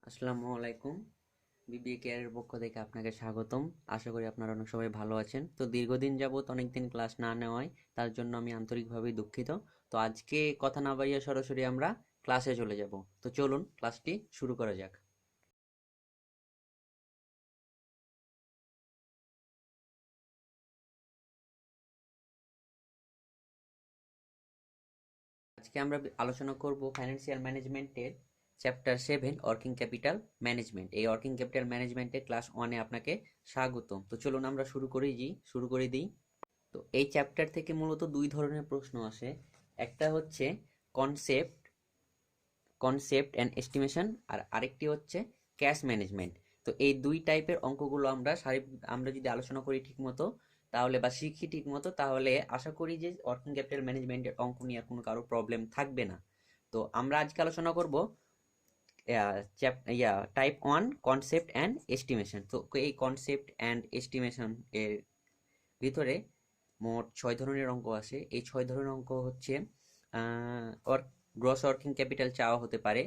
আসসালামু আলাইকুম। বিবিএ কেয়ারের পক্ষ থেকে আপনাকে স্বাগতম। আশা করি আপনারা অনেক সবাই ভালো আছেন। তো দীর্ঘদিন যাবত অনেকদিন ক্লাস না নেওয়ায় তার জন্য আমি আন্তরিকভাবে দুঃখিত। তো আজকে কথা না বাড়িয়ে সরাসরি আমরা ক্লাসে চলে যাব। তো চলুন ক্লাসটি শুরু করা যাক। আজকে আমরা আলোচনা করব ফাইন্যান্সিয়াল ম্যানেজমেন্টের চ্যাপ্টার 7 ওয়ার্কিং ক্যাপিটাল ম্যানেজমেন্ট। এই ওয়ার্কিং ক্যাপিটাল ম্যানেজমেন্টের ক্লাস 1-এ আপনাকে স্বাগতম। তো চলুন আমরা শুরু করে দিই। তো এই চ্যাপ্টার থেকে মূলত দুই ধরনের প্রশ্ন আসে। একটা হচ্ছে কনসেপ্ট কনসেপ্ট অ্যান্ড এস্টিমেশন, আর আরেকটি হচ্ছে ক্যাশ ম্যানেজমেন্ট। তো এই দুই টাইপের অঙ্কগুলো আমরা যদি আলোচনা করি ঠিকমতো, তাহলে বা শিখি ঠিকমতো, তাহলে আশা করি যে ওয়ার্কিং ক্যাপিটাল ম্যানেজমেন্টের অঙ্ক নিয়ে আর কোনো কারো প্রবলেম থাকবে না। তো আমরা আজকে আলোচনা করব টাইপ 1 কনসেপ্ট অ্যান্ড এস্টিমেশন। তো এই কনসেপ্ট অ্যান্ড এস্টিমেশন এর ভিতরে মোট 6 ধরনের অঙ্ক আসে। এই 6 ধরনের অঙ্ক হচ্ছে গ্রস ওয়ার্কিং ক্যাপিটাল চাওয়া হতে পারে,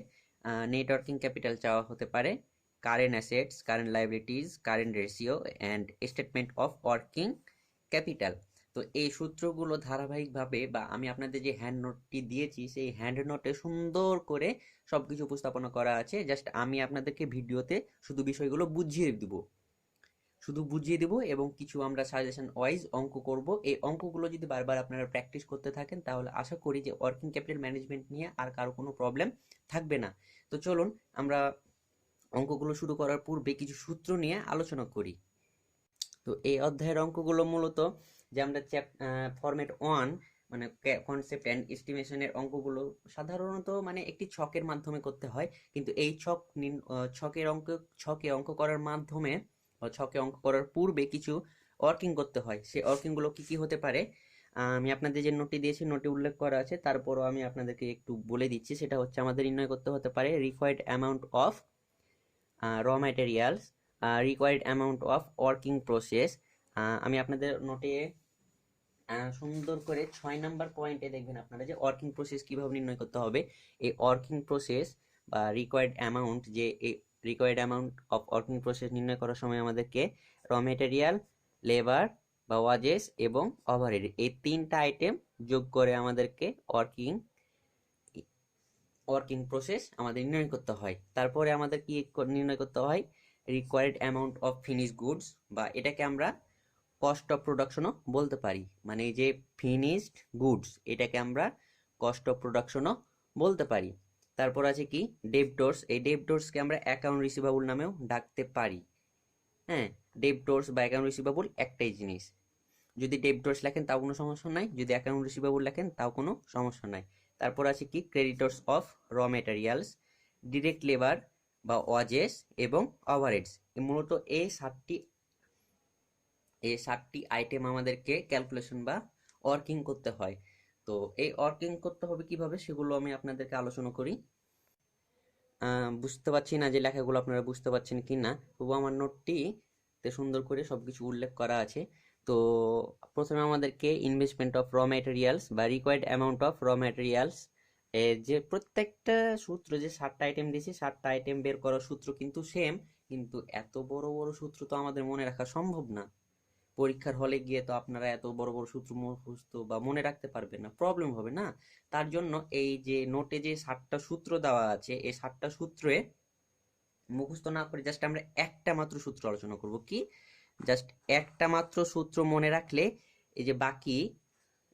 নেট ওয়ার্কিং ক্যাপিটাল চাওয়া হতে পারে, current assets, current liabilities, current ratio and statement of working capital. তো এই সূত্রগুলো ধারাবাহিকভাবে, বা আমি আপনাদের যে হ্যান্ড নোটটি দিয়েছি সেই হ্যান্ড নোটে সুন্দর করে সবকিছু উপস্থাপনা করা আছে। জাস্ট আমি আপনাদেরকে ভিডিওতে শুধু বুঝিয়ে দিব এবং কিছু আমরা সাজেশন ওয়াইজ অঙ্ক করব। এই অঙ্কগুলো যদি বারবার আপনারা প্র্যাকটিস করতে থাকেন, তাহলে আশা করি যে ওয়ার্কিং ক্যাপিটাল ম্যানেজমেন্ট নিয়ে আর কারো কোনো প্রবলেম থাকবে না। তো চলুন আমরা অঙ্কগুলো শুরু করার পূর্বে কিছু সূত্র নিয়ে আলোচনা করি। তো এই অধ্যায়ের অঙ্কগুলো মূলত যে আমরা ফরম্যাট 1 মানে কনসেপ্ট অ্যান্ড এস্টিমেশনের অঙ্কগুলো সাধারণত মানে একটি ছকের মাধ্যমে করতে হয়। কিন্তু এই ছকে অঙ্ক করার মাধ্যমে বা ছকে অঙ্ক করার পূর্বে কিছু ওয়ার্কিং করতে হয়। সেই ওয়ার্কিংগুলো কি কি হতে পারে, আমি আপনাদের যে নোটটি দিয়েছি নোটে উল্লেখ করা আছে, তারপরও আমি আপনাদেরকে একটু বলে দিচ্ছি। সেটা হচ্ছে আমাদের নির্ণয় করতে হতে পারে রিকোয়ার্ড অ্যামাউন্ট অফ র materials, required amount of working process. আমি আপনাদের নোটে সুন্দর করে 6 নাম্বার পয়েন্টে দেখবেন আপনারা যে ওয়ার্কিং প্রসেস কিভাবে নির্ণয় করতে হবে। এই ওয়ার্কিং প্রসেস বা রিকোয়ার্ড অ্যামাউন্ট, যে এই required amount of working process নির্ণয় করার সময় আমাদেরকে র মেটেরিয়াল, লেবার বা ওয়াজেস এবং ওভারহেড এই 3টা আইটেম যোগ করে আমাদেরকে ওয়ার্কিং প্রসেস আমাদের নির্ণয় করতে হয়। তারপরে আমাদের কি নির্ণয় করতে হয়, required amount of finish goods, বা এটাকে আমরা কস্ট অফ প্রোডাকশনও বলতে পারি। মানে এই যে ফিনিশড গুডস, এটাকে আমরা কস্ট অফ প্রোডাকশনও বলতে পারি। তারপর আছে কি ডেবটর্স, এই ডেবটর্সকে আমরা অ্যাকাউন্ট রিসিভেবল নামেও ডাকতে পারি। হ্যাঁ, ডেবটর্স বা অ্যাকাউন্ট রিসিভেবল একটাই জিনিস। যদি ডেবটর্স লেখেন তাও কোনো সমস্যা নাই, যদি অ্যাকাউন্ট রিসিভেবল লেখেন তাও কোনো সমস্যা নাই। তারপর আছে কি creditors of raw materials, direct labour বা ওয়াজেস এবং ওভারহেডস। মূলত এই 7টি আইটেম আমাদেরকে ক্যালকুলেশন বা ওয়ার্কিং করতে হয়। তো এই ওয়ার্কিং করতে হবে কিভাবে সেগুলো আমি আপনাদেরকে আলোচনা করি। বুঝতে পারছি না যে লেখাগুলো আপনারা বুঝতে পারছেন কি না, তবু আমার নোটটি তে সুন্দর করে সবকিছু উল্লেখ করা আছে। তো প্রথমে আমাদেরকে ইনভেস্টমেন্ট অফ র ম্যাটেরিয়ালস বা রিকোয়ার্ড অ্যামাউন্ট অফ র ম্যাটেরিয়ালস, এর যে প্রত্যেকটা সূত্র, যে 7টা আইটেম দিয়েছি 7টা আইটেম বের করার সূত্র কিন্তু সেম, কিন্তু এত বড় বড় সূত্র তো আমাদের মনে রাখা সম্ভব না। পরীক্ষার হলে গিয়ে তো আপনারা এত বড় বড় সূত্র মুখস্থ বা মনে রাখতে পারবেন না, প্রবলেম হবে না। তার জন্য এই যে নোটে যে 7টা সূত্র দেওয়া আছে, এই 7টা সূত্রে মুখস্থ না করে জাস্ট আমরা একটা মাত্র সূত্র আলোচনা করব। কি, জাস্ট একটা মাত্র সূত্র মনে রাখলে এই যে বাকি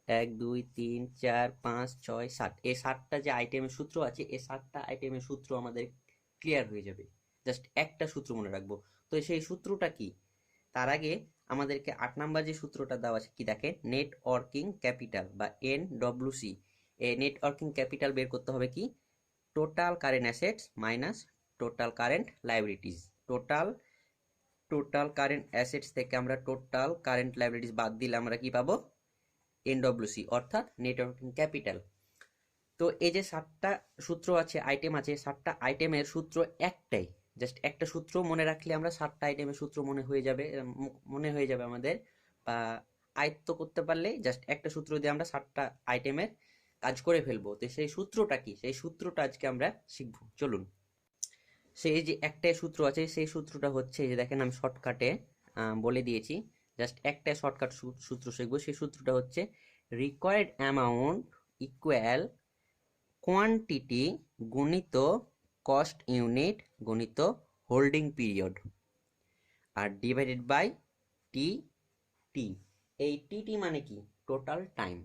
1 2 3 4 5 6 7 এই 7টা যে আইটেমের সূত্র আছে, এই 7টা আইটেমের সূত্র আমাদের ক্লিয়ার হয়ে যাবে। জাস্ট একটা সূত্র মনে রাখবো। তো সেই সূত্রটা কি, তার আগে আমাদেরকে 8 নাম্বার যে সূত্রটা দেওয়া আছে কি, দেখেন নেট ওয়ার্কিং ক্যাপিটাল বা NWC। এই নেট ওয়ার্কিং ক্যাপিটাল বের করতে হবে কি, total current assets minus total current liabilities. Total total current assets থেকে আমরা টোটাল কারেন্ট লাইবিলিটিস বাদ দিলে আমরা কি পাবো, NWC অর্থাৎ নেট ওয়ার্কিং ক্যাপিটাল। তো এই যে 7টা সূত্র আছে, আইটেম আছে, 7টা আইটেমের সূত্র একটাই। জাস্ট একটা সূত্র মনে রাখলে আমরা 7টা আইটেমের সূত্র মনে হয়ে যাবে আমাদের, বা আয়ত্ত করতে পারলে জাস্ট একটা সূত্র দিয়ে আমরা 7টা আইটেমের কাজ করে ফেলবো। তো সেই সূত্রটা কি, সেই সূত্রটা আজকে আমরা শিখবো। চলুন সেই যে একটাই সূত্র আছে, সেই সূত্রটা হচ্ছে যে দেখেন আমি শর্টকাটে বলে দিয়েছি, জাস্ট একটা শর্টকাট সূত্র শিখবো। সেই সূত্রটা হচ্ছে রিকোয়ার্ড অ্যামাউন্ট ইকুয়াল কোয়ান্টিটি গুণিত কস্ট ইউনিট গুণিত হোল্ডিং পিরিয়ড আর ডিভাইডেড বাই টি টি। এই টি মানে কি? Total time.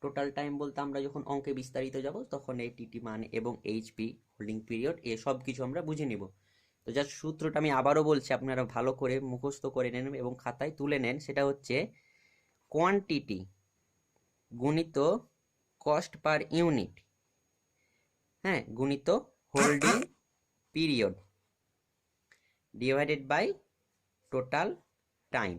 টোটাল টাইম বলতে আমরা যখন অঙ্কে বিস্তারিত যাব তখন এই টি মানে এবং এইচপি হোল্ডিং পিরিয়ড এ সব কিছু আমরা বুঝে নিব। তো যার সূত্রটা আমি আবারও বলছি, আপনারা ভালো করে মুখস্থ করে নেন এবং খাতায় তুলে নেন। সেটা হচ্ছে কোয়ান্টিটি গুণিত কস্ট পার ইউনিট, হ্যাঁ, গুণিত holding period divided by total time.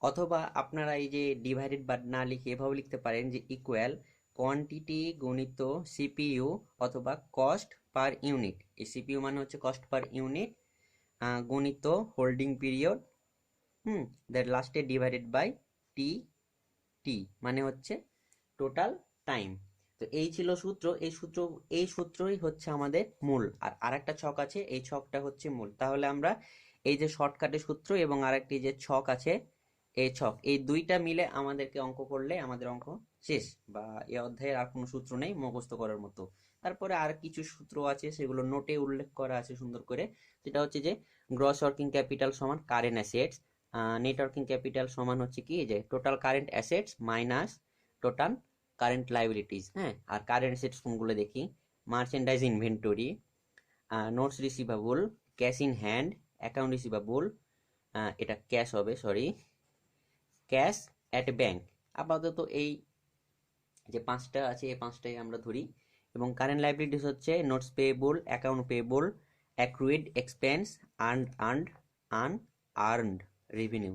অথবা আপনারা এই যে ডিভাইডেড বাই না লিখে এভাবে লিখতে পারেন যে ইকুয়াল কোয়ান্টিটি গুণিত সিপিইউ অথবা কস্ট পার ইউনিট। এই সিপিইউ মানে হচ্ছে কস্ট পার ইউনিট গুণিত হোল্ডিং পিরিয়ড, দ্যাট লাস্টে ডিভাইডেড বাই টি টি মানে হচ্ছে টোটাল টাইম। তো এই ছিল সূত্র। এই সূত্রই হচ্ছে আমাদের মূল। আর আরেকটা ছক আছে, এই ছকটা হচ্ছে মূল। তাহলে আমরা এই যে শর্টকাটের সূত্র এবং আরেকটি যে ছক আছে এই ছক, এই দুইটা মিলে আমাদেরকে অঙ্ক করলে আমাদের অঙ্ক শেষ, বা এই অধ্যায়ের আর কোনো সূত্র নেই মুখস্থ করার মতো। তারপরে আর কিছু সূত্র আছে, সেগুলো নোটে উল্লেখ করা আছে সুন্দর করে। সেটা হচ্ছে যে গ্রস ওয়ার্কিং ক্যাপিটাল সমান current assets, net working capital সমান হচ্ছে কি যে total current assets minus total current liabilities. হ্যাঁ, আর কারেন্ট অ্যাসেটস কোনগুলো দেখি? Merchandise inventory, notes receivable, cash in hand, account receivable, এটা ক্যাশ হবে, সরি, ক্যাশ অ্যাট ব্যাংক। আপাতত এই যে পাঁচটা আছে এই পাঁচটাই আমরা ধরি। এবং কারেন্ট লাইবিলিটিস হচ্ছে notes payable, account payable, accrued expense, unearned revenue.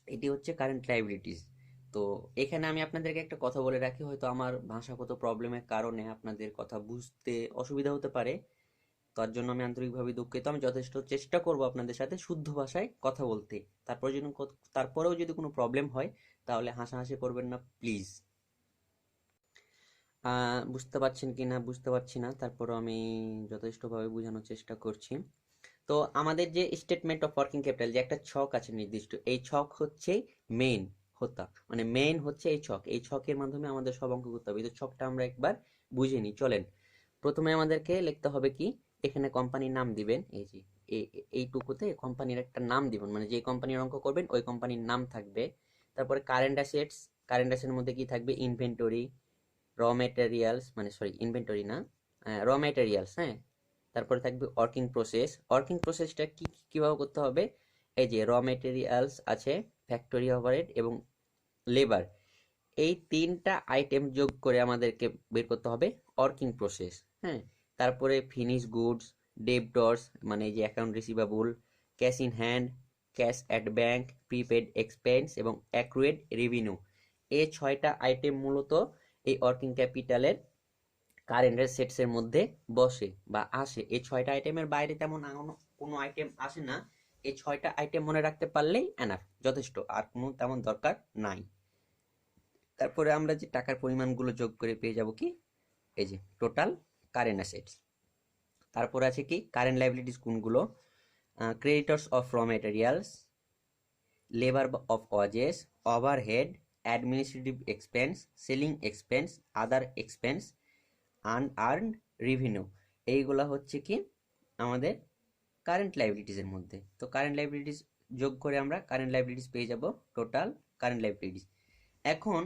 এটি হচ্ছে কারেন্ট লাইবিলিটিস। তো এখানে আমি আপনাদেরকে একটা কথা বলে রাখি, হয়তো আমার ভাষাগত প্রবলেমের কারণে আপনাদের কথা বুঝতে অসুবিধা হতে পারে, তার জন্য আমি আন্তরিকভাবে দুঃখিত। আমি যথেষ্ট চেষ্টা করব আপনাদের সাথে শুদ্ধ ভাষায় কথা বলতে। তারপরেও যদি কোনো প্রবলেম হয় তাহলে হাসাহাসি করবেন না প্লিজ। বুঝতে পারছেন কি না বুঝতে পারছি না, তারপরও আমি যথেষ্টভাবে বোঝানোর চেষ্টা করছি। তো আমাদের যে স্টেটমেন্ট অফ ওয়ার্কিং ক্যাপিটাল, যে একটা ছক আছে নির্দিষ্ট, এই ছক হচ্ছে মেইন হোতা, মানে মেইন হচ্ছে এই ছক। এই ছকের মাধ্যমে আমাদের সব অঙ্ক করতে হবে। এই ছকটা আমরা একবার বুঝে নিই, চলেন। প্রথমে আমাদেরকে লিখতে হবে কি, এখানে কোম্পানির নাম দিবেন। এই যে এইটুকুতে কোম্পানির একটা নাম দিবেন, মানে যে কোম্পানির অঙ্ক করবেন ওই কোম্পানির নাম থাকবে। তারপরে কারেন্ট অ্যাসেটস, কারেন্ট অ্যাসেটের মধ্যে কি থাকবে? ইনভেন্টরি, র ম্যাটেরিয়ালস, মানে সরি ইনভেন্টরি না, র ম্যাটেরিয়ালস, হ্যাঁ। তারপরে থাকবে ওয়ার্কিং প্রসেস। ওয়ার্কিং প্রসেসটা কিভাবে করতে হবে? এই যে র ম্যাটেরিয়ালস আছে, ফ্যাক্টরি ওভারহেড এবং লেবার, এই তিনটা আইটেম যোগ করে আমাদেরকে বের করতে হবে ওয়ার্কিং প্রসেস, হ্যাঁ। তারপরে ফিনিশ গুডস, ডেবটর্স মানে যে account receivable, cash in hand, cash at bank, prepaid expense এবং অ্যাক্রুয়েড রেভিনিউ। এই ছয়টা আইটেম মূলত এই ওয়ার্কিং ক্যাপিটালের কারেন্ট অ্যাসেটসের মধ্যে বসে বা আসে। এই ছয়টা আইটেমের বাইরে তেমন কোনো আইটেম আসে না। এই ছয়টা আইটেম মনে রাখতে পারলেই এনাফ, যথেষ্ট, আর কোনো তেমন দরকার নাই। তারপরে আমরা যে টাকার পরিমাণগুলো যোগ করে পেয়ে যাব কি, এই যে টোটাল কারেন্ট অ্যাসেটস। তারপরে আছে কি কারেন্ট লাইবিলিটিস কোনগুলো? ক্রেডিটর্স অফ র materials, labour of wedges, overhead, administrative expense, selling expense, other expense, unearned revenue. এইগুলা হচ্ছে কি আমাদের কারেন্ট লাইবিলিটিসের মধ্যে। তো কারেন্ট লাইবিলিটিস যোগ করে আমরা কারেন্ট লাইবিলিটিস পেয়ে যাব টোটাল কারেন্ট লাইবিলিটিস। এখন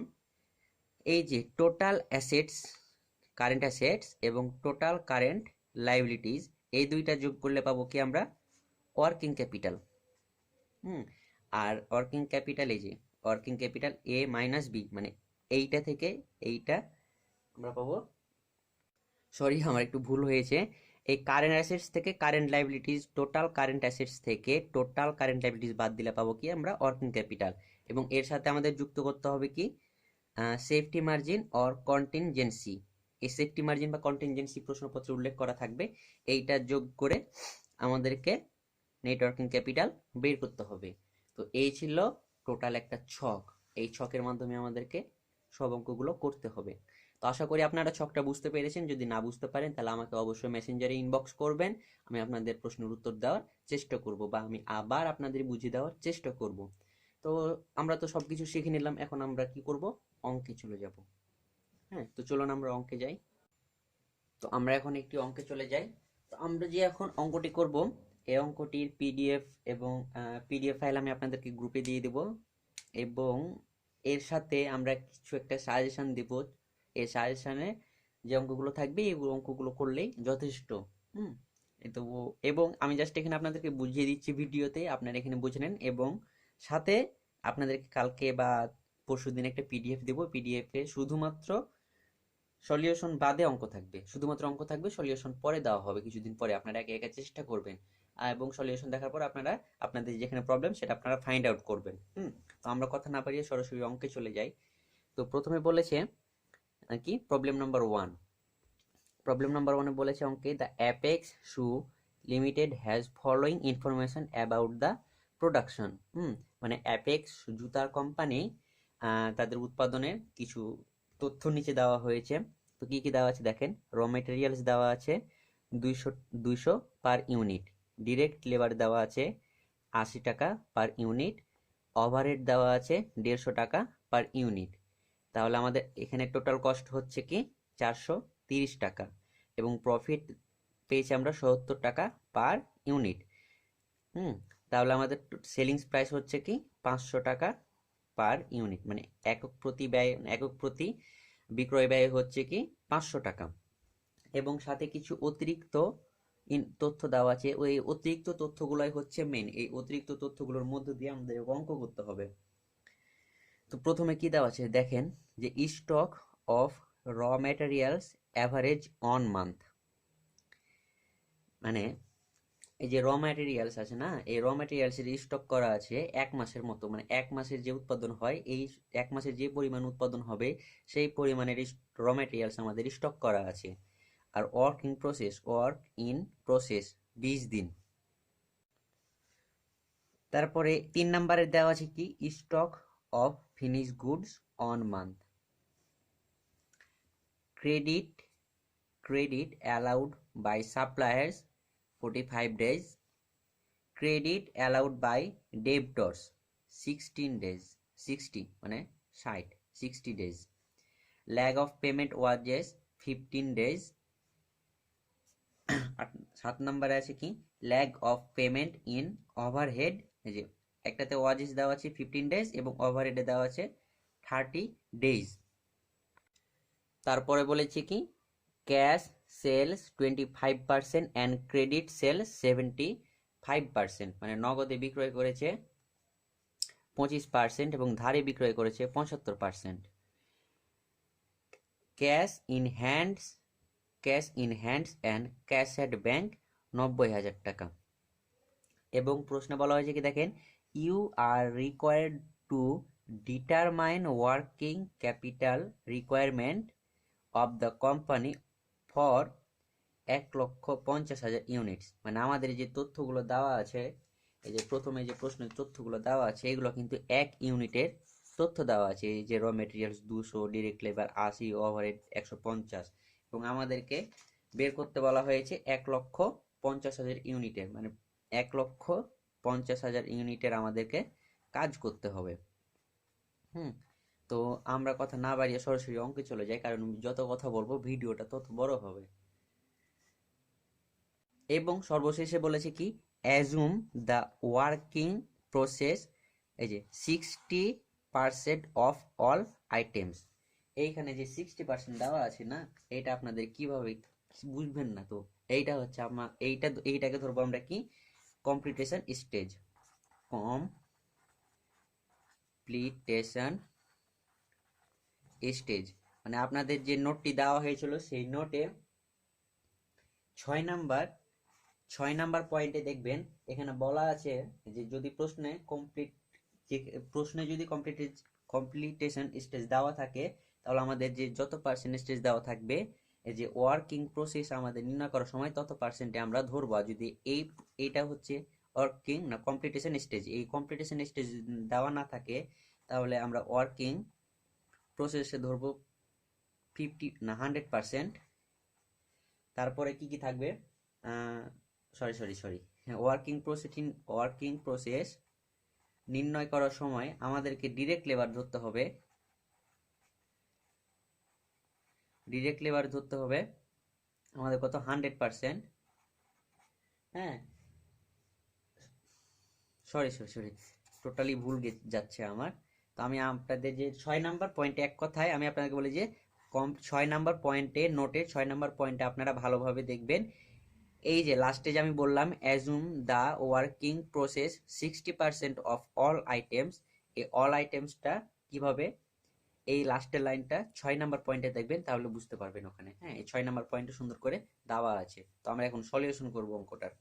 এই যে টোটাল অ্যাসেটস, কারেন্ট অ্যাসেটস এবং টোটাল কারেন্ট লাইবিলিটিস, এই দুইটা যোগ করলে পাবো কি আমরা? Working capital. আর ওয়ার্কিং ক্যাপিটাল, এই যে working capital A minus B, মানে এইটা থেকে এইটা আমরা পাবো, সরি আমার একটু ভুল হয়েছে, এই কারেন্ট অ্যাসেটস থেকে current liabilities, total current assets থেকে টোটাল কারেন্ট লাইবিলিটিস বাদ দিলে পাবো কি আমরা? Working capital. এবং এর সাথে আমাদের যুক্ত করতে হবে কি? Safety margin or contingency. এই সেফটি মার্জিন বা কন্টিনজেন্সি প্রশ্নপত্রে উল্লেখ করা থাকবে। এইটা যোগ করে আমাদেরকে নেট ওয়ার্কিং ক্যাপিটাল বের করতে হবে। তো এই ছিল টোটাল একটা ছক। এই ছকের মাধ্যমে আমাদেরকে সব অঙ্কগুলো করতে হবে। তো আশা করি আপনারা ছকটা বুঝতে পেরেছেন। যদি না বুঝতে পারেন তাহলে আমাকে অবশ্যই মেসেঞ্জারে ইনবক্স করবেন, আমি আপনাদের প্রশ্নের উত্তর দেওয়ার চেষ্টা করব বা আমি আবার আপনাদের বুঝিয়ে দেওয়ার চেষ্টা করব। তো আমরা তো সবকিছু শিখে নিলাম, এখন আমরা কি করব, অঙ্কে চলে যাব। হ্যাঁ, তো চলুন আমরা অঙ্কে যাই। তো আমরা এখন একটি অঙ্কে চলে যাই। তো আমরা যে এখন অঙ্কটি করব, এই অঙ্কটির পিডিএফ এবং পিডিএফ ফাইল আমি আপনাদেরকে গ্রুপে দিয়ে দেব, এবং এর সাথে আমরা কিছু একটা সাজেশন দেব। এই সাজেশনে যে অঙ্কগুলো থাকবে এই অঙ্কগুলো করলেই যথেষ্ট। হুম, তো এবং আমি জাস্ট এখানে আপনাদেরকে বুঝিয়ে দিচ্ছি ভিডিওতে, আপনারা এখানে বুঝে নেন, এবং সাথে আপনাদেরকে কালকে বা পরশুদিন একটা পিডিএফ দেবো। পিডিএফে শুধুমাত্র সলিউশন বাদে অঙ্ক থাকবে, শুধুমাত্র অঙ্ক থাকবে, সলিউশন পরে দেওয়া হবে কিছুদিন পরে। আপনারা একে একে চেষ্টা করবেন, এবং সলিউশন দেখার পর আপনারা আপনাদের যেখানে প্রবলেম সেটা আপনারা ফাইন্ড আউট করবেন। তো আমরা কথা না বাড়িয়ে সরাসরি অঙ্কে চলে যাই। তো প্রথমে বলেছে কি, প্রবলেম নাম্বার 1। প্রবলেম নাম্বার 1-এ বলেছে অঙ্কে, the apex shoe limited has following information about the production. মানে অ্যাপেক্স জুতার কোম্পানি তাদের উৎপাদনের কিছু তথ্য নিচে দেওয়া হয়েছে। তো কি কি দেওয়া আছে দেখেন, র মেটেরিয়ালস দেওয়া আছে 200 পার ইউনিট, ডিরেক্ট লেবার দেওয়া আছে 80 টাকা পার ইউনিট, ওভারহেড দেওয়া আছে 150 টাকা পার ইউনিট। তাহলে আমাদের এখানে টোটাল কস্ট হচ্ছে কি 430 টাকা, এবং প্রফিট পেয়েছি আমরা 70 টাকা পার ইউনিট। তাহলে আমাদের সেলিংস প্রাইস হচ্ছে কি 500 টাকা পার ইউনিট, মানে একক প্রতি বিক্রয় ব্যয় হচ্ছে কি 500 টাকা। এবং সাথে কিছু অতিরিক্ত তথ্য দেওয়া আছে, ওই অতিরিক্ত তথ্যগুলোই হচ্ছে মেন। এই অতিরিক্ত তথ্যগুলোর মধ্যে দিয়ে আমাদের অঙ্ক করতে হবে। তো প্রথমে কি দেওয়া আছে দেখেন, যে স্টক অফ র ম্যাটেরিয়ালস অ্যাভারেজ অন মান্থ। মানে এই যে র ম্যাটেরিয়ালস আছে না, এই র ম্যাটেরিয়ালসের স্টক করা আছে 1 মাসের মতো, মানে 1 মাসের যে উৎপাদন হয়, এই 1 মাসের যে পরিমাণ উৎপাদন হবে সেই পরিমাণের র ম্যাটেরিয়ালস আমাদের স্টক করা আছে। আর ওয়ার্ক ইন প্রসেস 20 দিন। তারপরে 3 নম্বরে দেওয়া আছে কি, stock of finish goods on month. Credit allowed by suppliers 45 days, credit allowed by debtors 16 days, 60 মানে 60 days, lag of payment wages 15 days। 7 নম্বরে আছে কি, lag of payment in overhead, এই যে একটাতে ওয়াজেস দেওয়া আছে 15 days এবং ওভারহেডে দেওয়া আছে 30 days। তারপরে বলেছে কি, cash sales 25% and credit sales 75%, মানে নগদে বিক্রয় করেছে 25% এবং ধারে বিক্রয় করেছে 75%। Cash in hands and cash at bank 90,000 টাকা। এবং প্রশ্নে বলা হয়েছে কি দেখেন, you are required to determine working capital requirement of the company for 1,50,000 units. মানে আমাদের যে তথ্যগুলো দেওয়া আছে, এই যে প্রথমে যে প্রশ্নের তথ্যগুলো দেওয়া আছে এগুলো কিন্তু 1 ইউনিটের তথ্য দেওয়া আছে। এই যে raw materials 200, direct labour 80, overhead 150, এবং আমাদেরকে বের করতে বলা হয়েছে 1,50,000 ইউনিটের, মানে 1,50,000 ইউনিটের আমাদেরকে কাজ করতে হবে। তো আমরা কথা না বাড়িয়ে সরাসরি অঙ্কে চলে যাই, কারণ যত কথা বলবো ভিডিওটা তত বড় হবে। এবং সর্বশেষে বলেছে কি, অ্যাজুম দ্য ওয়ার্কিং প্রসেস, এই যে 60% অফ অল আইটেমস। এইখানে যে 60% দেওয়া আছে না, এটা আপনাদের কিভাবে বুঝবেন না, তো এইটা হচ্ছে আমার এইটাকে ধরবো আমরা কি, কমপ্লিটেশন স্টেজ। মানে আপনাদের যে নোটটি দেওয়া হয়েছিল সেই নোটে 6 নাম্বার পয়েন্টে দেখবেন এখানে বলা আছে যে যদি প্রশ্নে যদি কমপ্লিটেশন স্টেজ দেওয়া থাকে, তাহলে আমাদের যে যত পার্সেন্ট স্টেজ দেওয়া থাকবে, এই যে ওয়ার্কিং প্রসেস আমাদের নির্ণয় করার সময় তত পার্সেন্টে আমরা ধরবো। আর যদি এইটা হচ্ছে ওয়ার্কিং না কমপ্লিটেশন স্টেজ, এই কমপ্লিটেশন স্টেজ দেওয়া না থাকে, তাহলে আমরা ওয়ার্কিং প্রসেসে ধরবো 50 না 100%। তারপরে কি কি থাকবে, সরি ওয়ার্কিং প্রসেস নির্ণয় করার সময় আমাদেরকে ডিরেক্ট লেবার ধরতে হবে আমাদের কত 100%। হ্যাঁ, সরি টোটালি ভুল যাচ্ছে আমার। তো আমি আপনাদের যে 6 নাম্বার পয়েন্টে, এক কথায় আমি আপনাদেরকে বলি যে 6 নাম্বার পয়েন্টে, নোটে 6 নাম্বার পয়েন্টে আপনারা ভালোভাবে দেখবেন। এই যে লাস্টে যে আমি বললাম assume the working process 60% of all items, এই অল আইটেমসটা কিভাবে, এই লাস্টের লাইনটা 6 নাম্বার পয়েন্টে দেখবেন, তাহলে বুঝতে পারবেন ওখানে। হ্যাঁ, এই 6 নাম্বার পয়েন্টে সুন্দর করে দেওয়া আছে। তো আমরা এখন সলিউশন করব অঙ্কটার।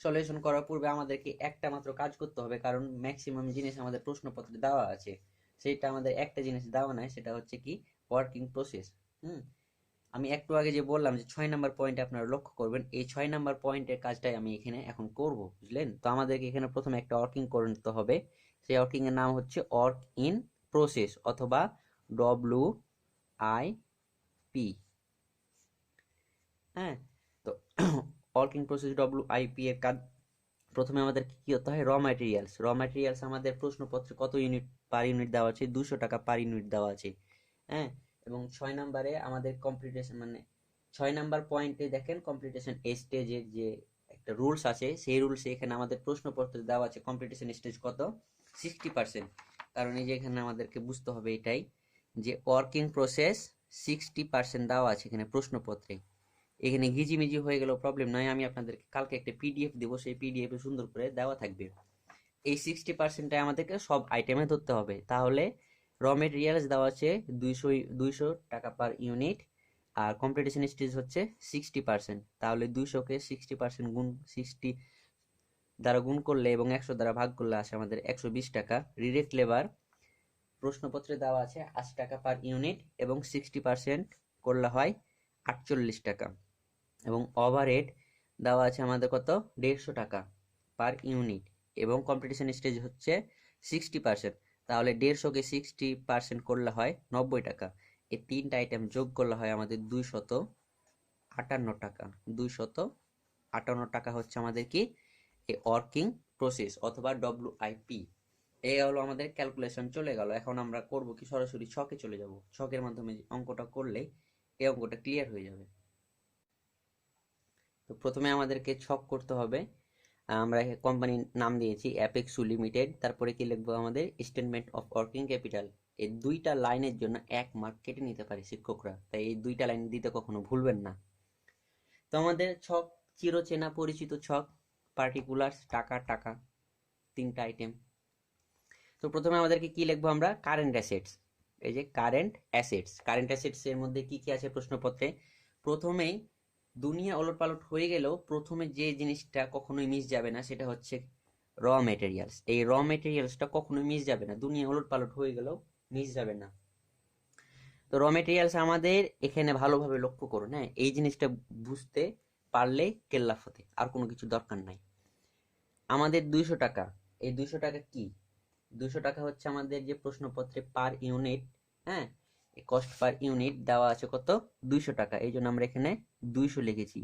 সলিউশন করার পূর্বে আমাদেরকে একটা মাত্র কাজ করতে হবে, কারণ ম্যাক্সিমাম জিনিস আমাদের প্রশ্নপত্রে দেওয়া আছে, সেটা আমাদের একটা জিনিস দেওয়া নাই, সেটা হচ্ছে কি ওয়ার্কিং প্রসেস। আমি একটু আগে যে বললাম যে 6 নাম্বার পয়েন্টে আপনারা লক্ষ্য করবেন, এই 6 নাম্বার পয়েন্টের কাজটাই আমি এখানে এখন করব, বুঝলেন? তো আমাদেরকে এখানে প্রথমে একটা ওয়ার্কিং করে নিতে হবে। সেই ওয়ার্কিং এর নাম হচ্ছে ওয়ার্ক ইন প্রসেস অথবা WIP। হ্যাঁ, তো ওয়ার্কিং প্রসেস WIP এর কাজ, প্রথমে আমাদের কি করতে হয়, র ম্যাটেরিয়ালস আমাদের প্রশ্নপত্রে কত ইউনিট পার ইউনিট দেওয়া আছে, 200 টাকা পার ইউনিট দেওয়া আছে। হ্যাঁ, এবং 6 নাম্বারে আমাদের কমপ্লিটেশন, মানে 6 নাম্বার পয়েন্টে দেখেন কমপ্লিটেশন স্টেজের যে একটা রুলস আছে, সেই রুলসে এখানে আমাদের প্রশ্নপত্রে দেওয়া আছে কমপ্লিটেশন স্টেজ কত, 60%। কারণ এই যে এখানে আমাদেরকে বুঝতে হবে এটাই যে ওয়ার্কিং প্রসেস 60% দেওয়া আছে এখানে প্রশ্নপত্রে। এখানে ঘিজিমিজি হয়ে গেলেও প্রবলেম নয়, আমি আপনাদেরকে কালকে একটা পিডিএফ দেবো, সেই পিডিএফে সুন্দর করে দেওয়া থাকবে। এই 60%টাই আমাদেরকে সব আইটেমে ধরতে হবে। তাহলে র মেটেরিয়ালস দেওয়া আছে 200 টাকা পার ইউনিট, আর কম্পিটিশন স্টেজ হচ্ছে 60%। তাহলে 200কে 60% গুণ 60 দ্বারা গুণ করলে এবং 100 দ্বারা ভাগ করলে আসে আমাদের 120 টাকা। ডিরেক্ট লেবার প্রশ্নপত্রে দেওয়া আছে 80 টাকা পার ইউনিট এবং 60% করলে হয় 48 টাকা। এবং ওভারহেড দেওয়া আছে আমাদের কত, 150 টাকা পার ইউনিট, এবং কম্পিটিশন স্টেজ হচ্ছে 60%। তাহলে 150কে 60% করলে হয় 90 টাকা। এই তিনটা আইটেম যোগ করলে হয় আমাদের 258 টাকা। 258 টাকা হচ্ছে আমাদের কি এই ওয়ার্কিং প্রসেস অথবা WIP। এই হলো আমাদের ক্যালকুলেশন চলে গেল। এখন আমরা করব কি, সরাসরি ছকে চলে যাব। ছকের মাধ্যমে অঙ্কটা করলে এই অঙ্কটা ক্লিয়ার হয়ে যাবে। তো প্রথমে আমাদেরকে ছক করতে হবে। আমরা কোম্পানির নাম দিয়েছি অ্যাপেক্সু লিমিটেড। তারপরে কি লিখবো, আমাদের স্টেটমেন্ট অফ ওয়ার্কিং ক্যাপিটাল। এই দুইটা লাইনের জন্য 1 মার্ক কেটে নিতে পারে শিক্ষকরা, তাই এই দুইটা লাইন দিতে কখনো ভুলবেন না। তো আমাদের ছক চিরচেনা পরিচিত ছক, পার্টিকুলার্স, টাকা, তিনটা আইটেম। তো প্রথমে আমাদেরকে কি লিখবো, আমরা কারেন্ট অ্যাসেটস। এই যে কারেন্ট অ্যাসেটস এর মধ্যে কি কি আছে প্রশ্নপত্রে, প্রথমেই দুনিয়া ওলটপালট হয়ে গেলেও প্রথমে যে জিনিসটা কখনোই মিস যাবে না সেটা হচ্ছে র মেটেরিয়ালস। এই র মেটেরিয়ালসটা কখনোই মিস যাবে না, দুনিয়া ওলটপালট হয়ে গেলেও মিস যাবে না। তো র মেটেরিয়ালস আমাদের এখানে ভালোভাবে লক্ষ্য করুন। হ্যাঁ, এই জিনিসটা বুঝতে পারলে কেল্লা ফতে, আর কোনো কিছু দরকার নাই। আমাদের 200 টাকা, এই 200 টাকা কি, 200 টাকা হচ্ছে আমাদের যে প্রশ্নপত্রে পার ইউনিট। হ্যাঁ, কস্ট পার ইউনিট দেওয়া আছে কত, 200 টাকা, এই জন্য আমরা এখানে 200 লিখেছি।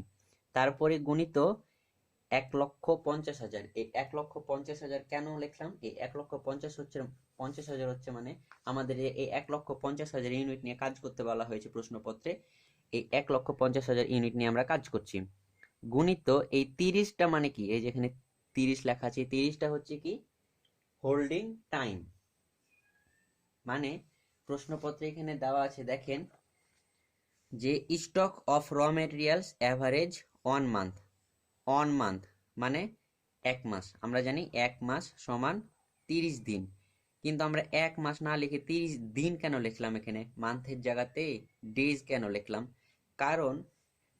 তারপরে গণিত 1,50,000। এই 1,50,000 কেন লিখলাম, এই 1,50,000 হচ্ছে মানে আমাদের এই 1,50,000 ইউনিট নিয়ে কাজ করতে বলা হয়েছে প্রশ্নপত্রে। এই 1,50,000 ইউনিট নিয়ে আমরা কাজ করছি। গণিত এই 30টা মানে কি, এই যেখানে 30 লেখা আছে, 30টা হচ্ছে কি হোল্ডিং টাইম। মানে প্রশ্নপত্রে এখানে দেওয়া আছে দেখেন যে stock of raw materials average 1 month মানে 1 মাস। আমরা জানি 1 মাস সমান 30 দিন, কিন্তু আমরা 1 মাস না লিখে 30 দিন কেন লিখলাম, এখানে মান্থের জায়গাতে ডেজ কেন লিখলাম? কারণ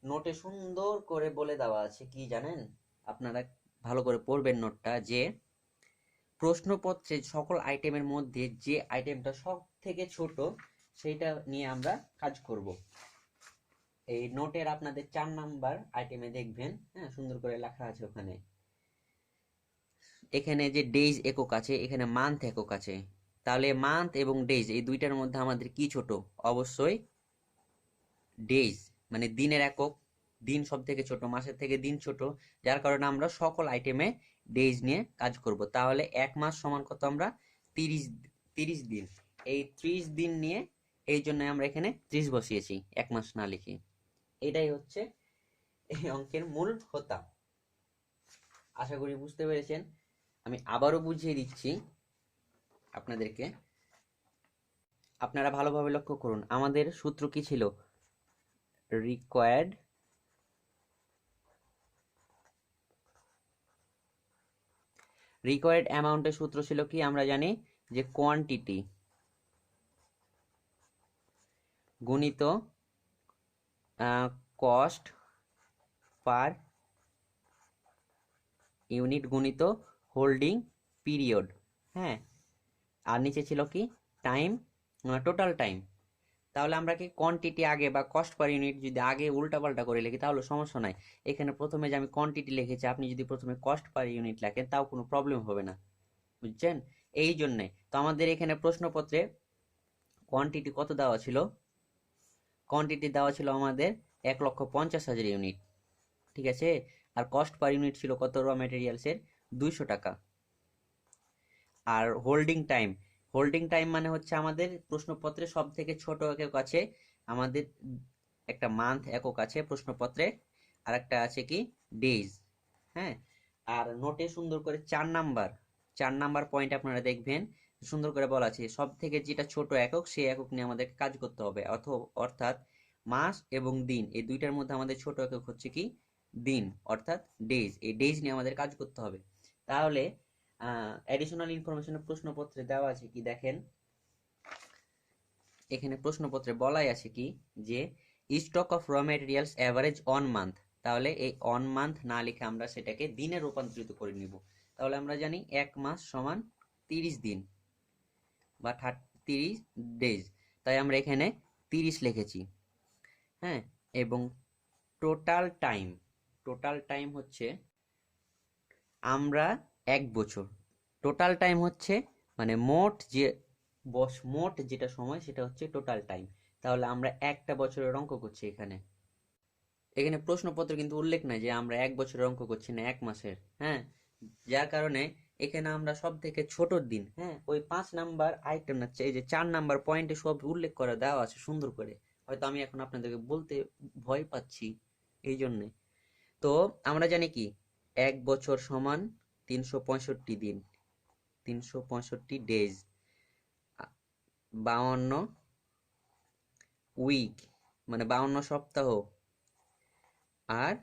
নোটে সুন্দর করে বলে দেওয়া আছে কি জানেন, আপনারা ভালো করে পড়বেন নোটটা, যে প্রশ্নপত্রে সকল আইটেমের মধ্যে যে আইটেমটা সব থেকে ছোট সেইটা নিয়ে আমরা কাজ করব। এই নোটের আপনাদের 4 নাম্বার আইটেমে দেখবেন, হ্যাঁ সুন্দর করে লেখা আছে ওখানে, এখানে যে ডেজ একক আছে, এখানে মান্থ একক আছে। তাহলে মান্থ এবং ডেজ এই দুইটার মধ্যে আমাদের কি ছোট? অবশ্যই ডেজ, মানে দিনের একক। দিন সব থেকে ছোট, মাসের থেকে দিন ছোট, যার কারণে আমরা সকল আইটেমে ডেজ নিয়ে কাজ করব। তাহলে এক মাস সমান কত? আমরা 30 দিন। এই 30 দিন নিয়ে এই জন্য আমরা এখানে 30 বসিয়েছি, এক মাস না লিখে। এটাই হচ্ছে এই অঙ্কের মূল হোতা। আশা করি বুঝতে পেরেছেন। আমি আবারও বুঝিয়ে দিচ্ছি আপনাদেরকে, আপনারা ভালোভাবে লক্ষ্য করুন। আমাদের সূত্র কি ছিল? রিকোয়ার্ড অ্যামাউন্টের সূত্র ছিল কি? আমরা জানি যে কোয়ান্টিটি গুণিত কস্ট পার ইউনিট গুণিত হোল্ডিং পিরিয়ড। হ্যাঁ, আর নিচে ছিল কি? Time, total time. তাহলে আমরা কি কোয়ান্টিটি আগে বা কস্ট পার ইউনিট যদি আগে উল্টাপাল্টা করে লিখি তাহলে সমস্যা নাই। এখানে প্রথমে যে আমি কোয়ান্টিটি লিখেছি, আপনি যদি প্রথমে কস্ট পার ইউনিট লেখেন তাও কোনো প্রবলেম হবে না, বুঝছেন? এই জন্যে তো আমাদের এখানে প্রশ্নপত্রে কোয়ান্টিটি কত দেওয়া ছিল? কোয়ান্টিটি দেওয়া ছিল আমাদের 1,50,000 ইউনিট, ঠিক আছে? আর কস্ট পার ইউনিট ছিল কত? র মেটেরিয়ালসের 200 টাকা। আর হোল্ডিং টাইম মানে হচ্ছে আমাদের প্রশ্নপত্রে সব থেকে ছোট একক আছে আমাদের, একটা মান্থ একক আছে প্রশ্নপত্রে, আর একটা আছে কি? ডেজ। হ্যাঁ, আর নোটে সুন্দর করে 4 নাম্বার পয়েন্ট আপনারা দেখবেন, সুন্দর করে বলা আছে সব থেকে যেটা ছোট একক সেই একক নিয়ে আমাদেরকে কাজ করতে হবে। অর্থাৎ মাস এবং দিন এই দুইটার মধ্যে আমাদের ছোট একক হচ্ছে কি? দিন, অর্থাৎ ডেজ। এই ডেজ নিয়ে আমাদের কাজ করতে হবে। তাহলে অ্যাডিশনাল ইনফরমেশনের প্রশ্নপত্রে দেওয়া আছে কি? দেখেন এখানে প্রশ্নপত্রে বলাই আছে কি যে stock of raw materials average on month. তাহলে এই অন মান্থ না লিখে আমরা সেটাকে দিনে রূপান্তরিত করে নিব। তাহলে আমরা জানি এক মাস সমান 30 দিন বা 30 ডেজ, তাই আমরা এখানে 30 লিখেছি। হ্যাঁ, এবং টোটাল টাইম হচ্ছে আমরা 1 বছর। টোটাল টাইম হচ্ছে মানে মোট যেটা সময় সেটা হচ্ছে টোটাল টাইম। তাহলে আমরা একটা বছরের অঙ্ক করছি এখানে। প্রশ্নপত্র কিন্তু উল্লেখ নাই যে আমরা 1 বছরের অঙ্ক করছি না 1 মাসের। হ্যাঁ, যার কারণে এখানে আমরা সব থেকে ছোট দিন, হ্যাঁ, ওই 5 নাম্বার আইটেম না, এই যে 4 নাম্বার পয়েন্টে সব উল্লেখ করে দেওয়া আছে সুন্দর করে। হয়তো আমি এখন আপনাদেরকে বলতে ভয় পাচ্ছি এই জন্যে। তো আমরা জানি কি 1 বছর সমান 365 দিন, 365 ডেজ, 52 উইক মানে 52 সপ্তাহ, আর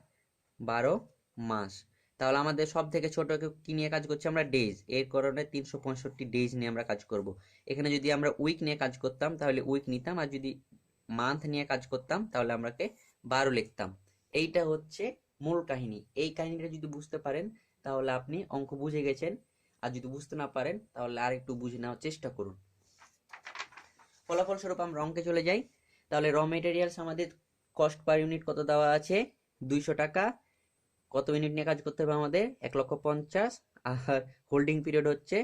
12 মাস। তাহলে আমাদের সব থেকে ছোট কি নিয়ে কাজ করছি? আমরা ডেজ। এর কারণে 365 ডেজ নিয়ে আমরা কাজ করব। এখানে যদি আমরা উইক নিয়ে কাজ করতাম তাহলে উইক নিতাম, আর যদি মান্থ নিয়ে কাজ করতাম তাহলে আমরাকে 12 লিখতাম। এইটা হচ্ছে মূল কাহিনী। এই কাহিনীটা যদি বুঝতে পারেন তাহলে আপনি অঙ্ক বুঝে গেছেন, আর যদি বুঝতে না পারেন তাহলে আর একটু বুঝে নেওয়ার চেষ্টা করুন। ফলাফলস্বরূপ আমরা অঙ্কে চলে যাই। তাহলে র মেটেরিয়ালস আমাদের কস্ট পার ইউনিট কত দেওয়া আছে? 200 টাকা। কত ইউনিট নিয়ে কাজ করতে হবে আমাদের? 1,50,000। আর হোল্ডিং পিরিয়ড হচ্ছে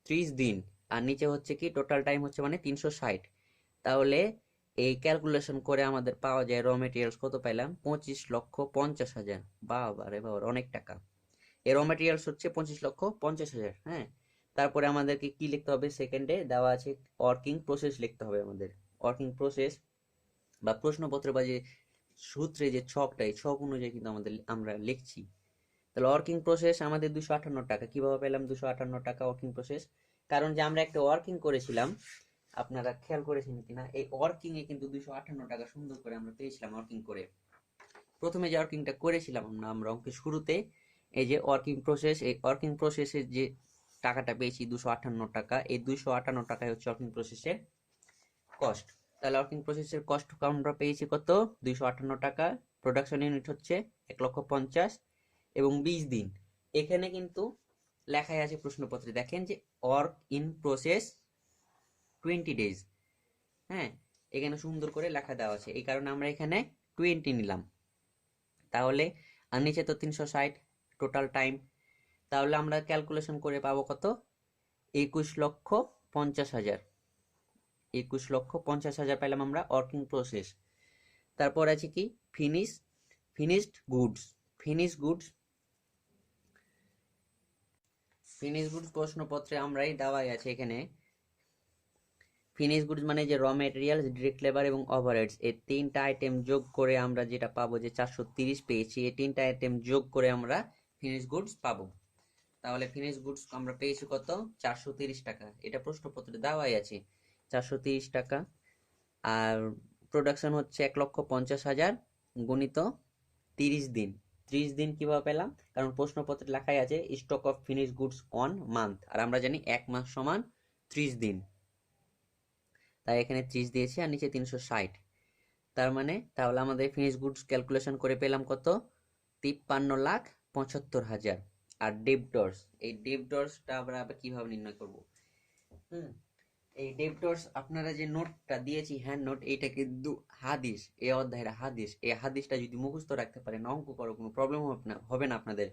30 দিন, আর নিচে হচ্ছে কি? টোটাল টাইম হচ্ছে মানে 360। তাহলে এই ক্যালকুলেশন করে আমাদের পাওয়া যায় র মেটেরিয়ালস কত পাইলাম? 25,50,000। বাবা রে বাবা, অনেক টাকা। এই র মেটেরিয়ালস হচ্ছে 25,50,000। হ্যাঁ, তারপরে আমাদেরকে কি লিখতে হবে? সেকেন্ডে দেওয়া আছে ওয়ার্কিং প্রসেস লিখতে হবে আমাদের। ওয়ার্কিং প্রসেস বা প্রশ্নপত্র বা যে সূত্রে যে ছকটা, এই ছক অনুযায়ী কিন্তু আমরা লিখছি। তাহলে ওয়ার্কিং প্রসেস আমাদের 258 টাকা। কিভাবে পেলাম 258 টাকা ওয়ার্কিং প্রসেস? কারণ যে আমরা একটা ওয়ার্কিং করেছিলাম, আপনারা খেয়াল করেছেন কিনা, এই ওয়ার্কিং এ কিন্তু 258 টাকা সুন্দর করে আমরা পেয়েছিলাম ওয়ার্কিং করে। প্রথমে যে ওয়ার্কিংটা করেছিলাম আমরা অঙ্কের শুরুতে, এই যে ওয়ার্কিং প্রসেস, এই ওয়ার্কিং প্রসেসের যে টাকাটা পেয়েছি 258 টাকা, এই 258 টাকায় হচ্ছে ওয়ার্কিং প্রসেসের কস্ট। তাহলে ওয়ার্কিং প্রসেসের কস্ট আমরা পেয়েছি কত? 258 টাকা। প্রোডাকশন ইউনিট হচ্ছে 1,50,000 এবং 20 দিন। এখানে কিন্তু লেখাই আছে প্রশ্নপত্রে, দেখেন যে ওয়ার্ক ইন প্রসেস 20 ডেজ। হ্যাঁ, এখানে সুন্দর করে লেখা দেওয়া আছে, এই কারণে আমরা এখানে 20 নিলাম। তাহলে আর নিচে তো 360 টোটাল টাইম। তাহলে আমরা ক্যালকুলেশন করে পাবো কত? 50,000, 21,50,000 পেলাম আমরা ওয়ার্কিং প্রসেস। তারপর আছে কি ফিনিশড গুডস। ফিনিশ গুডস প্রশ্নপত্রে আমরাই দেওয়াই আছে এখানে। ফিনিশ গুডস মানে যে র মেটেরিয়ালস, ডিরেক্ট লেবার এবং ওভারহেডস, এই তিনটা আইটেম যোগ করে আমরা যেটা পাবো, যে 430 পেয়েছি, এই তিনটা আইটেম যোগ করে আমরা ফিনিশ গুডস পাবো। তাহলে ফিনিশ গুডস আমরা পেয়েছি কত? 430 টাকা। এটা প্রশ্নপত্রে দেওয়াই আছে 430 টাকা। আর প্রোডাকশন হচ্ছে 1,50,000 গুণিত 30 দিন। 30 দিন কিভাবে পেলাম? কারণ প্রশ্নপত্রে লেখাই আছে stock of finish goods on month, আর আমরা জানি 1 মাস সমান 30 দিন, তাই এখানে 30 দিয়েছি আর নিচে 360। তার মানে তাহলে আমাদের ফিনিশ গুডস ক্যালকুলেশন করে পেলাম কত? 53,75,000। আর ডেবটর্স, এই ডেবটর্সটা আমরা কিভাবে নির্ণয় করব? এই ডেবটর্স আপনারা যে নোটটা দিয়েছি, হ্যান্ড নোট, এইটা কিন্তু হাদিস, এই অধ্যায়ের হাদিস। এই হাদিসটা যদি মুখস্থ রাখতে পারেন, অঙ্ক করো কোনো প্রবলেম হবে না আপনাদের।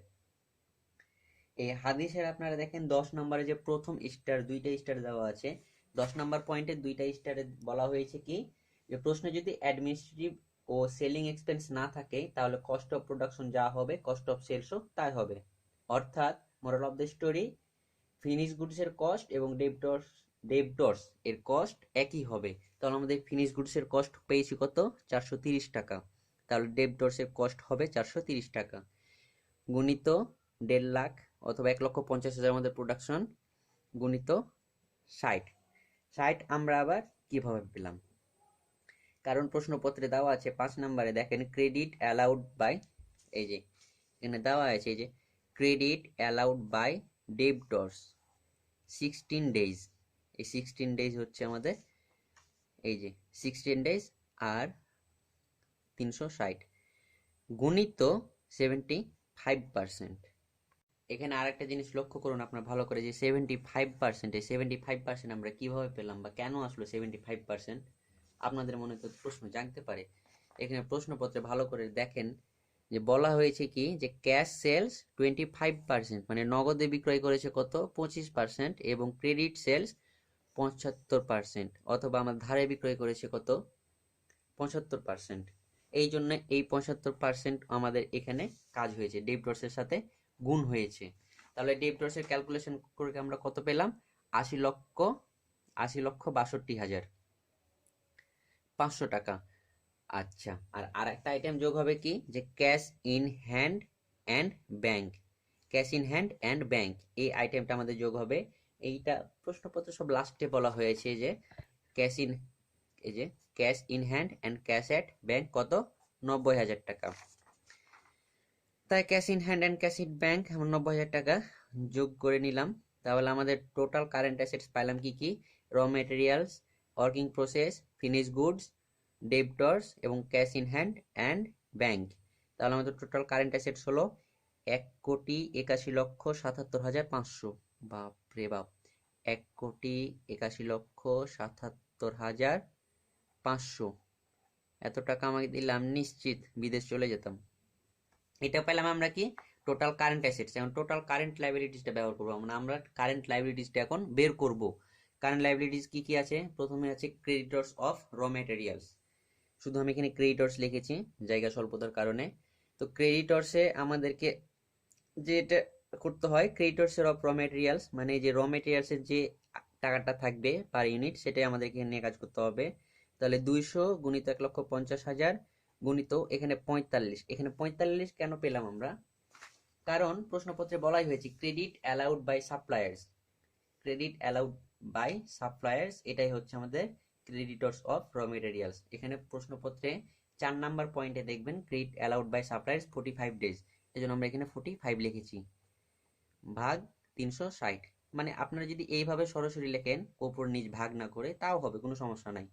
এই হাদিসের আপনারা দেখেন 10 নম্বরে যে প্রথম স্টার, 2টা স্টার দেওয়া আছে। 10 নম্বর পয়েন্টে 2টা স্টারে বলা হয়েছে কি, যে প্রশ্নে যদি অ্যাডমিনিস্ট্রেটিভ ও সেলিং এক্সপেন্স না থাকে, তাহলে কস্ট অফ প্রোডাকশন যা হবে, কস্ট অফ সেলসও তাই হবে। অর্থাৎ moral of the story, finish goods এর কস্ট এবং ডেবটর্স এর কস্ট একই হবে। তাহলে আমাদের ফিনিশ গুডস এর কস্ট পেয়েছি কত? 430 টাকা। তাহলে ডেবটর্স এর কস্ট হবে 430 টাকা গুণিত 1.5 লাখ অথবা 1,50,000 আমাদের প্রোডাকশন, গুণিত 60। আমরা আবার কিভাবে পেলাম? কারণ প্রশ্নপত্রে দেওয়া আছে 5 নম্বরে, দেখেন ক্রেডিট অ্যালাউড বাই, এই যে এখানে দেওয়া আছে, এই যে ক্রেডিট অ্যালাউড বাই ডেবটর্স 16 ডেজ। এই 16 ডেজ হচ্ছে আমাদের, এই যে 16 ডেজ আর 360 গুণিত 75%। এখানে আরেকটা জিনিস লক্ষ্য করুন আপনার ভালো করে, যে 75%, এই 75% আমরা কিভাবে পেলাম বা কেন আসলো 75%? আপনাদের মনে তো প্রশ্ন জানতে পারে। এখানে প্রশ্নপত্রে ভালো করে দেখেন যে বলা হয়েছে কি, যে ক্যাশ সেলস 25%, মানে নগদে বিক্রয় করেছে কত? 25%, এবং ক্রেডিট সেলস 75%, অথবা আমার ধারে বিক্রয় করেছে কত? 75%। এই জন্য এই 75% আমাদের এখানে কাজ হয়েছে, ডেবটর্সের সাথে গুণ হয়েছে। তাহলে ডেবটর্সের ক্যালকুলেশন করে আমরা কত পেলাম? 80,62,500 টাকা। আচ্ছা, আর আরেকটা আইটেম যোগ হবে কি, যে cash in hand and bank. Cash in hand and bank, এই আইটেমটা আমাদের যোগ হবে। এইটা প্রশ্নপত্র সব লাস্টে বলা হয়েছে, যে ক্যাশ ইন, এই যে cash in hand and cash at bank কত? 90,000 টাকা। তাই cash in hand and cash at bank আমরা 90,000 টাকা যোগ করে নিলাম। তাহলে আমাদের টোটাল কারেন্ট অ্যাসেটস পাইলাম কি কি? Raw materials, working process, finish goods, debtors এবং cash in hand and bank. তাহলে আমাদের টোটাল কারেন্ট অ্যাসেটস হলো 1,81,77,500। বাপরে বাপ, 1,81,77,500। এত টাকা আমাকে দিলাম, নিশ্চিত বিদেশ চলে যেতাম। এটা পেলাম আমরা কি? Total current assets. এখন টোটাল কারেন্ট লাইবিলিটিসটা ব্যবহার করবো, মানে আমরা কারেন্ট লাইবিলিটিসটা এখন বের করব। কারেন্ট লাইবিলিটিস কি কি আছে? প্রথমে আছে ক্রেডিটর্স অফ র মেটেরিয়ালস। শুধু আমি এখানে ক্রেডিটর্স লিখেছি জায়গা স্বল্পতার কারণে। তো ক্রেডিটর্সে আমাদেরকে যেটা করতে হয়, ক্রেডিটর্সের অফ র মেটেরিয়ালস, মানে যে র মেটেরিয়ালসের যে টাকাটা থাকবে পার ইউনিট, সেটাই আমাদেরকে নিয়ে কাজ করতে হবে। তাহলে 200 গুণিত 1,50,000 গুণিত এখানে 45। এখানে 45 কেন পেলাম আমরা? কারণ প্রশ্নপত্রে বলাই হয়েছে credit allowed by suppliers. Credit allowed by suppliers, এটাই হচ্ছে আমাদের ক্রেডিটর্স অফ র মেটেরিয়ালস। এখানে প্রশ্নপত্রে 4 নাম্বার পয়েন্টে দেখবেন credit allowed by suppliers 45 days, এজন্য আমরা এখানে 45 লিখেছি, ভাগ 360। মানে আপনারা যদি এইভাবে সরাসরি লেখেন, উপর নিচ ভাগ না করে, তাও হবে, কোনো সমস্যা নাই।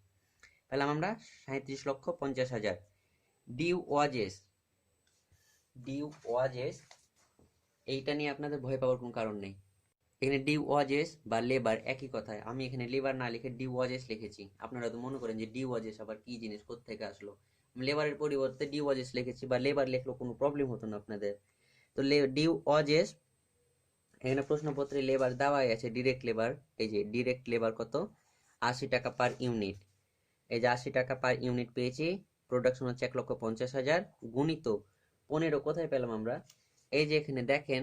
পেলাম আমরা 37,50,000। ডিউ ওয়াজেস, এইটা নিয়ে আপনাদের ভয় পাওয়ার কোনো কারণ নেই। এখানে ডিউ ওয়াজেস বা লেবার একই কথায়, আমি এখানে লেবার না লিখে ডিউ ওয়াজেস লিখেছি। আপনারা তো মনে করেন যে ডিউ ওয়াজেস আবার কি জিনিস, কোত্থেকে আসলো? আমি লেবারের পরিবর্তে ডিউ ওয়াজেস লিখেছি, বা লেবার লিখলেও কোনো প্রবলেম হতো না আপনাদের। তো ডিউ ওয়াজেস এখানে প্রশ্নপত্রে লেবার দেওয়াই আছে, ডিরেক্ট লেবার। এই যে ডিরেক্ট লেবার কত, 80 টাকা পার ইউনিট। এই যে 80 টাকা পার ইউনিট পেয়েছি। প্রোডাকশন হচ্ছে 1,50,000 গুণিত 15 কোথায় পেলাম আমরা, এই যে এখানে দেখেন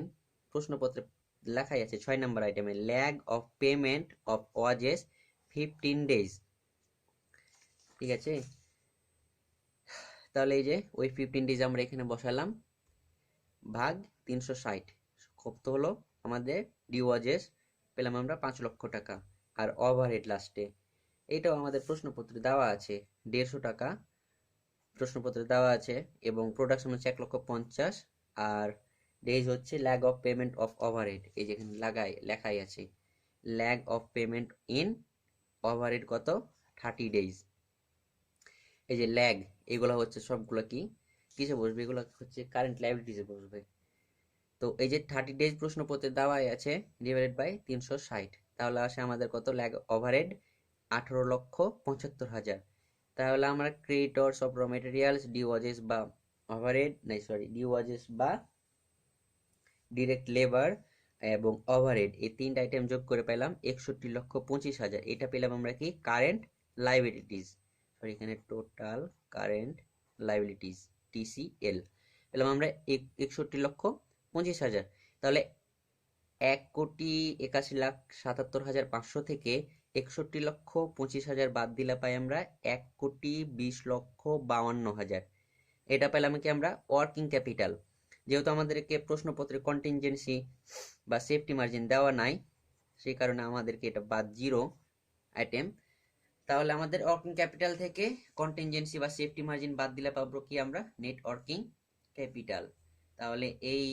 প্রশ্নপত্রে লেখাই আছে 6 নম্বর আইটেমে, lag of payment of wages 15 days. ঠিক আছে, তাহলে এই যে ওই 15 ডেজ আমরা এখানে বসালাম, ভাগ 360 কত হলো আমাদের ডিউ ওয়াজেস পেলাম আমরা 5 লক্ষ টাকা। আর ওভারহেড লাস্টে, এইটাও আমাদের প্রশ্নপত্রে দেওয়া আছে 150 টাকা প্রশ্নপত্রে দেওয়া আছে, এবং প্রোডাকশন হচ্ছে 1,50,000। আর ডেজ হচ্ছে lag of payment of overhead, এই যেখানে লেখাই আছে lag of payment in overhead কত 30 ডেজ। এই যে ল্যাগ, এগুলো হচ্ছে সবগুলো কি কিসে বসবে, এগুলো হচ্ছে কারেন্ট লায়াবিলিটিসে বসবে। তো এই যে 30 ডেজ প্রশ্নপত্রে দেওয়াই আছে ডিভাইডেড বাই 360, তাহলে আসে আমাদের কত ল্যাগ ওভারহেড 18,75,000। তাহলে আমরা creditors of raw materials, due wages বা ওভারহেড ডিউ ওয়াজেস বা ডিরেক্ট লেবার এবং ওভারহেড, এই তিনটা আইটেম যোগ করে পেলাম 61,25,000। এটা পেলাম আমরা কি কারেন্ট লাইবিলিটিস, এখানে টোটাল কারেন্ট লাইবিলিটিস টিসিএল পেলাম আমরা 61,25,000। তাহলে 1,81,77,500 থেকে 61,25,000 বাদ দিলে পাই আমরা 1,20,52,000। এটা পেলাম কি আমরা ওয়ার্কিং ক্যাপিটাল। যেহেতু আমাদেরকে প্রশ্নপত্রে কন্টিনজেন্সি বা সেফটি মার্জিন দেওয়া নাই, সেই কারণে আমাদেরকে এটা বাদ, জিরো আইটেম। তাহলে আমাদের ওয়ার্কিং ক্যাপিটাল থেকে কন্টিনজেন্সি বা সেফটি মার্জিন বাদ দিলে পাবো কি আমরা নেট ওয়ার্কিং ক্যাপিটাল। তাহলে এই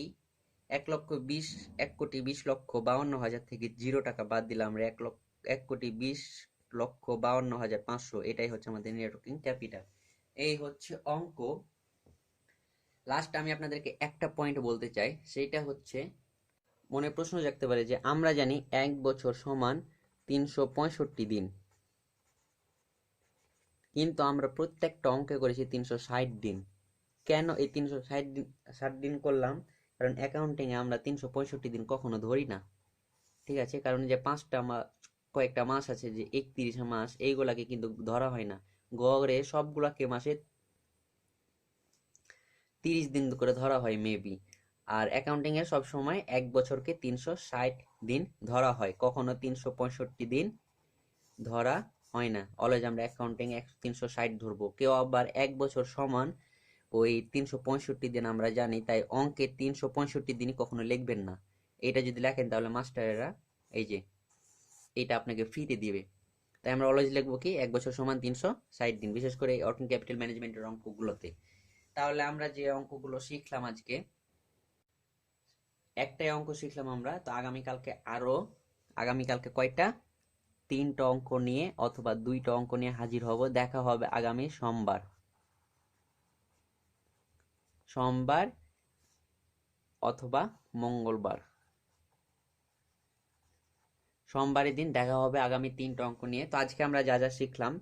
1,20,52,000 থেকে 0 টাকা বাদ দিলাম আমরা 1,20,52,500, এটাই হচ্ছে আমাদের নেট ওয়ার্কিং ক্যাপিটাল। এই হচ্ছে অঙ্ক। লাস্ট আমি আপনাদেরকে একটা পয়েন্ট বলতে চাই, সেইটা হচ্ছে মনে প্রশ্ন জাগতে পারে যে আমরা জানি 1 বছর সমান 365 দিন, কিন্তু আমরা প্রত্যেকটা অঙ্কে করেছি 360 দিন। কেন এই 360 দিন করলাম, কারণ অ্যাকাউন্টিং এ আমরা 365 দিন কখনো ধরি না। ঠিক আছে, কারণ যে কয়েকটা মাস আছে যে 31 মাস, এইগুলাকে কিন্তু ধরা হয় না। গড়ে সবগুলাকে মাসে 30 দিন করে ধরা হয় মেবি। আর অ্যাকাউন্টিং এ সব সময় 1 বছরকে 360 দিন ধরা হয়, কখনো 365 দিন ধরা হয় না। অলওয়েজ আমরা অ্যাকাউন্টিং 360 ধরবো। কেউ আবার 1 বছর সমান ওই 365 দিন আমরা জানি, তাই অঙ্কে 365 দিনই কখনো লিখবেন না। এটা যদি লেখেন তাহলে মাস্টারেরা এই যে এটা আপনাকে ফ্রিতে দিবে। তাই আমরা অলওয়েজ লিখবো কি 1 বছর সমান 360 দিন, বিশেষ করে ওয়ার্কিং ক্যাপিটাল ম্যানেজমেন্টের অঙ্কগুলোতে। তাহলে আমরা যে অঙ্কগুলো শিখলাম আজকে, একটাই অঙ্ক শিখলাম আমরা, তো আগামীকালকে কয়টা 3টা অঙ্ক নিয়ে অথবা 2টা অঙ্ক নিয়ে হাজির হব। দেখা হবে আগামী সোমবার অথবা মঙ্গলবার। সোমবারের দিন দেখা হবে আগামী 3টা অঙ্ক নিয়ে। তো আজকে আমরা যা যা শিখলাম,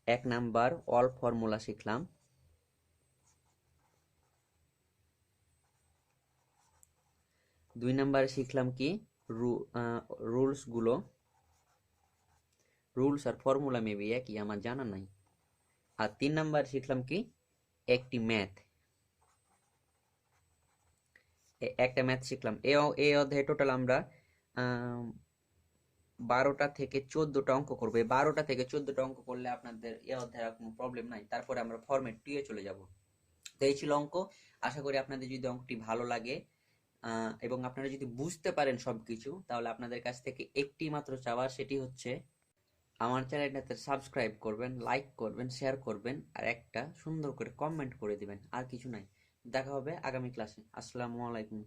1 নাম্বার অল ফর্মুলা শিখলাম, 2 নাম্বারে শিখলাম কি রুলস আর ফর্মুলা মেবি একই, আমার জানা নাই। আর 3 নাম্বার শিখলাম কি একটা ম্যাথ শিখলাম। এই অধ্যায়ে টোটাল আমরা 12টা থেকে 14টা অঙ্ক করবো। 12টা থেকে 14টা অঙ্ক করলে আপনাদের এই অধ্যায়ে কোনো প্রবলেম নাই। তারপরে আমরা ফরম্যাট 2 এ চলে যাব। তো এই ছিল অঙ্ক। আশা করি আপনাদের যদি অঙ্কটি ভালো লাগে এবং আপনারা যদি বুঝতে পারেন সবকিছু, তাহলে আপনাদের কাছ থেকে একটি মাত্র চাওয়া, সেটি হচ্ছে আমার চ্যানেলটাতে সাবস্ক্রাইব করবেন, লাইক করবেন, শেয়ার করবেন, আর একটা সুন্দর করে কমেন্ট করে দিবেন। আর কিছু নাই। দেখা হবে আগামী ক্লাসে। আসসালামু আলাইকুম।